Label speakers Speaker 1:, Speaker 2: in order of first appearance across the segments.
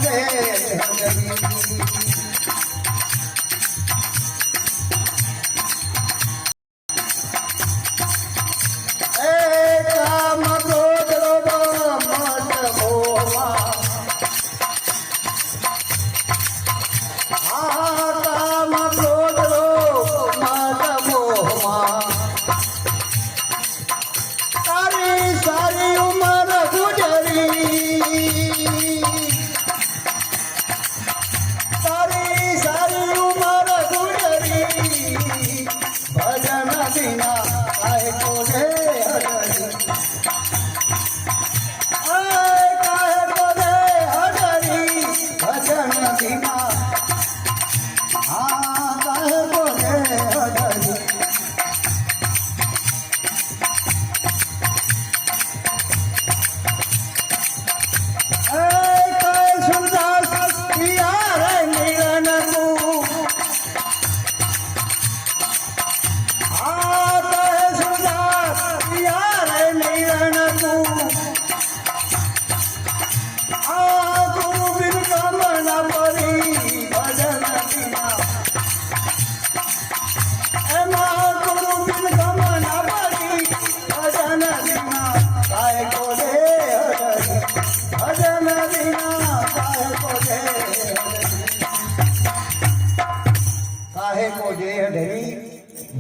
Speaker 1: કોને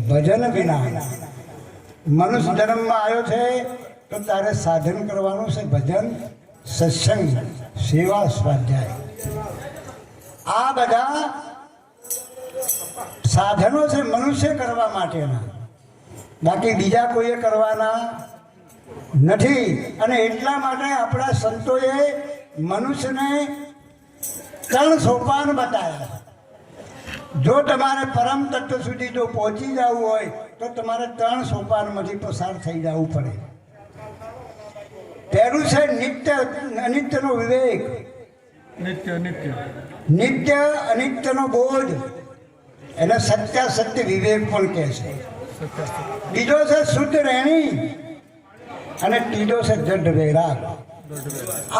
Speaker 1: ભજન વિના મનુષ્ય જન્મમાં આવ્યો છે તો તારે સાધન કરવાનું છે ભજન સત્સંગ સેવા સ્વાધ્યાય આ બધા સાધનો છે મનુષ્ય કરવા માટેના બાકી બીજા કોઈએ કરવાના નથી અને એટલા માટે આપણા સંતોએ મનુષ્યને 3 સોપાન બતાવ્યા જો તમારે પરમ તત્વ સુધી જો પહોંચી જવું હોય તો તમારે 3 સોપાનમાંથી પસાર થઈ જવું પડે પહેલું છે નિત્ય અનિત્યનો વિવેક નિત્ય અનિત્યનો બોધ એને સત્યાસત્ય વિવેક પણ કહે છે બીજો છે શુદ્ધ રહેણી અને ત્રીજો છે જડ વૈરાગ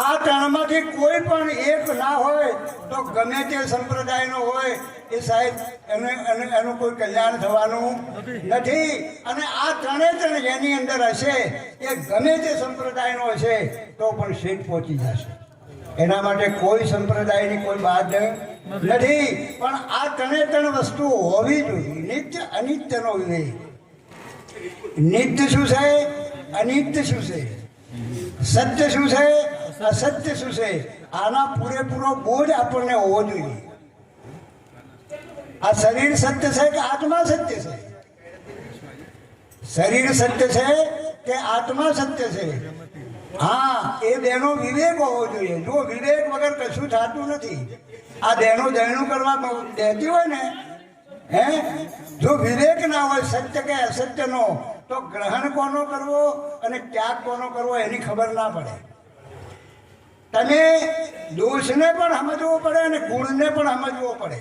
Speaker 1: આ 3માંથી કોઈ પણ એક ના હોય તો ગમે તે સંપ્રદાયનો હોય એ સાહેબ એનું કોઈ કલ્યાણ થવાનું નથી અને આ 3 જેની અંદર હશે એ ગમે તે સંપ્રદાયનો હશે તો પણ શેઠ પહોંચી જશે એના માટે કોઈ સંપ્રદાયની કોઈ બાદ નથી પણ આ 3 વસ્તુ હોવી જોઈએ નિત્ય અનિત્યનો વિવેક નિત્ય શું છે અનિત્ય શું છે સત્ય શું છે અસત્ય શું છે આના પૂરેપૂરો બોધ આપણને હોવો જોઈએ આ શરીર સત્ય છે કે આત્મા સત્ય છે શરીર સત્ય છે કે આત્મા સત્ય છે હા એ બેનો વિવેક હોવો જોઈએ જો વિવેક વગર કશું થતું નથી આ બેનો દયણું કરવા દેતી હોય ને હે જો વિવેક ના હોય સત્ય કે અસત્યનો તો ગ્રહણ કોનો કરવો અને ત્યાગ કોનો કરવો એની ખબર ના પડે તમે દોષને પણ સમજવો પડે અને ગુણને પણ સમજવો પડે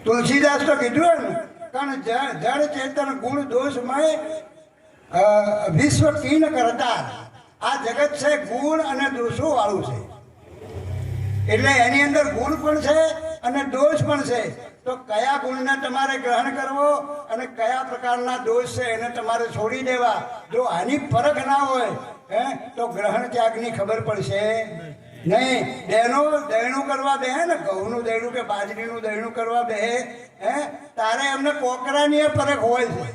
Speaker 1: તુલસીદાસ તો કીધું ને કારણ જળ ચેતન ગુણ દોષમય વિશ્વ कीन કરતા આ જગત છે ગુણ અને દોષો વાળું છે એટલે એની અંદર ગુણ પણ છે અને દોષ પણ છે તો કયા ગુણને તમારે ગ્રહણ કરવો અને કયા પ્રકારના દોષ છે એને તમારે છોડી દેવા જો આની ફરક ના હોય તો ગ્રહણ ત્યાગની ખબર પડશે નહીં બેનો દયણું કરવા બે ને ઘઉંનું દયણું કે બાજરીનું દયણું કરવા બે તારે એમને કોકરાની ફરક હોય છે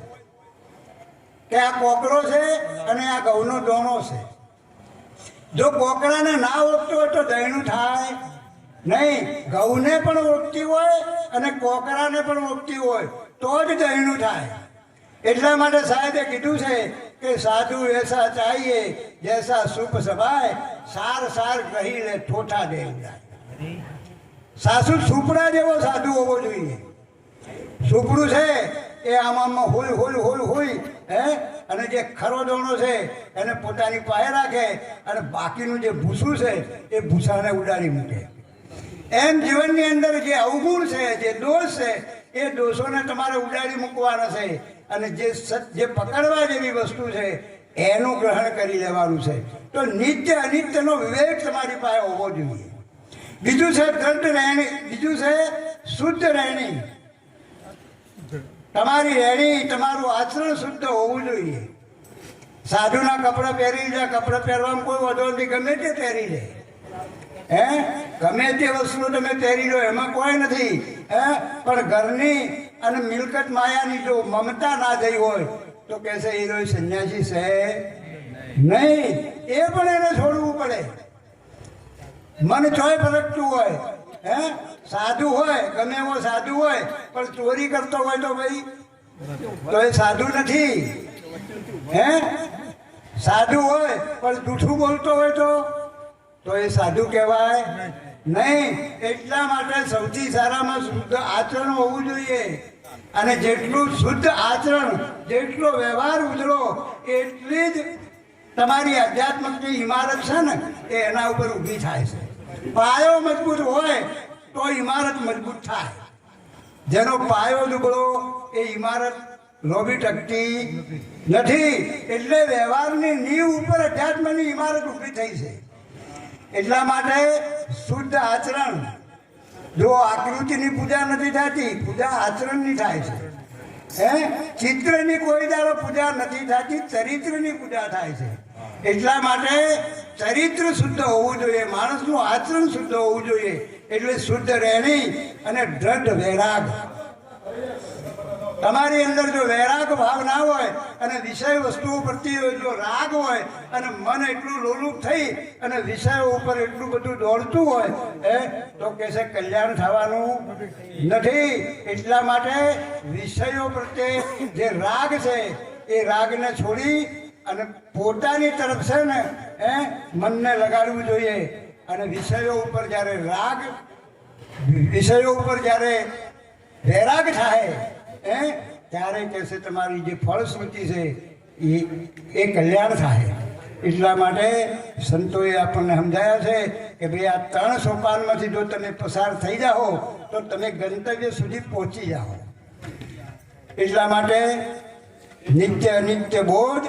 Speaker 1: કે આ કોકરો છે અને આ ઘઉંનો દોણો છે જો કોકરાને ના ઓળખતું હોય તો દયણું થાય નહીં ઘઉંને પણ ઓળખતી હોય અને કોકરાને પણ ઓળખતી હોય તો જ દયણું થાય એટલા માટે સાહેબે કીધું છે કે સાધુ એસા ચાહીએ જૈસા સુખ સભાય સાર સાર કહી લે ઠોઠા દે સાસુ સુપડા જેવો સાધુ હોવો જોઈએ સુપડું છે એ આમાં હોય અને જે ખરો દોણો છે એને પોતાની પાસે રાખે અને બાકીનું જે ભૂસું છે એ ભૂસાને ઉડાડી મૂકે એમ જીવનની અંદર જે અવગુણ છે જે દોષ છે એ દોષોને તમારે ઉડાડી મૂકવાના છે અને જે પકડવા જેવી વસ્તુ છે એનું ગ્રહણ કરી લેવાનું છે તો નિત્ય અનિત્યનો વિવેક તમારી પાસે હોવો જોઈએ બીજું છે દ્રઢ રહેણી, બીજું છે શુદ્ધ રહેણી. તમારી રહેણી, તમારું આચરણ શુદ્ધ હોવું જોઈએ. સાધુના કપડાં પહેરી લે, કપડાં પહેરવામાં કોઈ વધો નથી, ગમે તે પહેરી લે. ગમે તે વસ્તુ તમે પહેરી લો, એમાં કોઈ નથી. પણ ઘરની અને મિલકત માયાની જો મમતા ના થઈ હોય તો કહેશે એ રોજ સંન્યાસી છે નહીં. એ પણ એને છોડવું પડે. મન ચોય ફરકતું હોય, સાધુ હોય, ગમે એવો સાધુ હોય, પણ ચોરી કરતો હોય તો ભાઈ તો એ સાધુ નથી. સાધુ હોય પણ જૂઠું બોલતો હોય તો એ સાધુ કહેવાય નહીં. એટલા માટે સૌથી સારામાં શુદ્ધ આચરણ હોવું જોઈએ. અને જેટલું શુદ્ધ આચરણ, જેટલો વ્યવહાર ઉજળો, એટલી જ તમારી આધ્યાત્મિકની ઇમારત છે ને એ એના ઉપર ઊભી થાય છે. પાયો મજબૂત હોય તો ઇમારત મજબૂત થાય. જેનો પાયો દુબળો એ ઇમારત લોભી ટકતી નથી. એટલે વ્યવહારની નીવ ઉપર અધ્યાત્મની ઇમારત ઊભી થઈ છે. એટલા માટે શુદ્ધ આચરણ. જો આકૃતિની પૂજા નથી થતી, પૂજા આચરણની થાય છે. ચિત્રની કોઈ દાડો પૂજા નથી થતી, ચરિત્રની પૂજા થાય છે. એટલા માટે ચરિત્ર શુદ્ધ હોવું જોઈએ, માણસનું આચરણ શુદ્ધ હોવું જોઈએ. એટલે શુદ્ધ રહેણી અને દ્રઢ વૈરાગ. તમારી અંદર જો વૈરાગ ભાવ ના હોય અને વિષય વસ્તુઓ પ્રત્યે જો રાગ હોય અને મન એટલું લોલુપ થઈ અને વિષયો ઉપર એટલું બધું દોડતું હોય તો કહેશે કલ્યાણ થવાનું નથી. એટલા માટે વિષયો પ્રત્યે જે રાગ છે એ રાગને છોડી અને પોતાની તરફ છે ને મનને લગાડવું જોઈએ. અને વિષયો ઉપર જ્યારે રાગ, વિષયો ઉપર જ્યારે વૈરાગ થાય ત્યારે કહેશે તમારી જે ફળશ્રુતિ છે એ કલ્યાણ થાય. એટલા માટે સંતોએ આપણને સમજાયા છે કે ભાઈ આ 3 સોપાનમાંથી જો તમે પસાર થઈ જાઓ તો તમે ગંતવ્ય સુધી પહોંચી જાઓ. એટલા માટે નિત્ય અનિત્ય બોધ,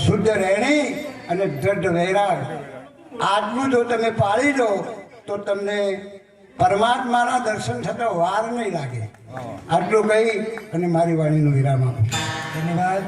Speaker 1: શુદ્ધ રહેણી અને દ્રઢ વૈરાગ, આટલું જો તમે પાળી લો તો તમને પરમાત્માના દર્શન થતા વાર નહીં લાગે. આટલું કહી અને મારી વાણીનો વિરામ આપું. ધન્યવાદ.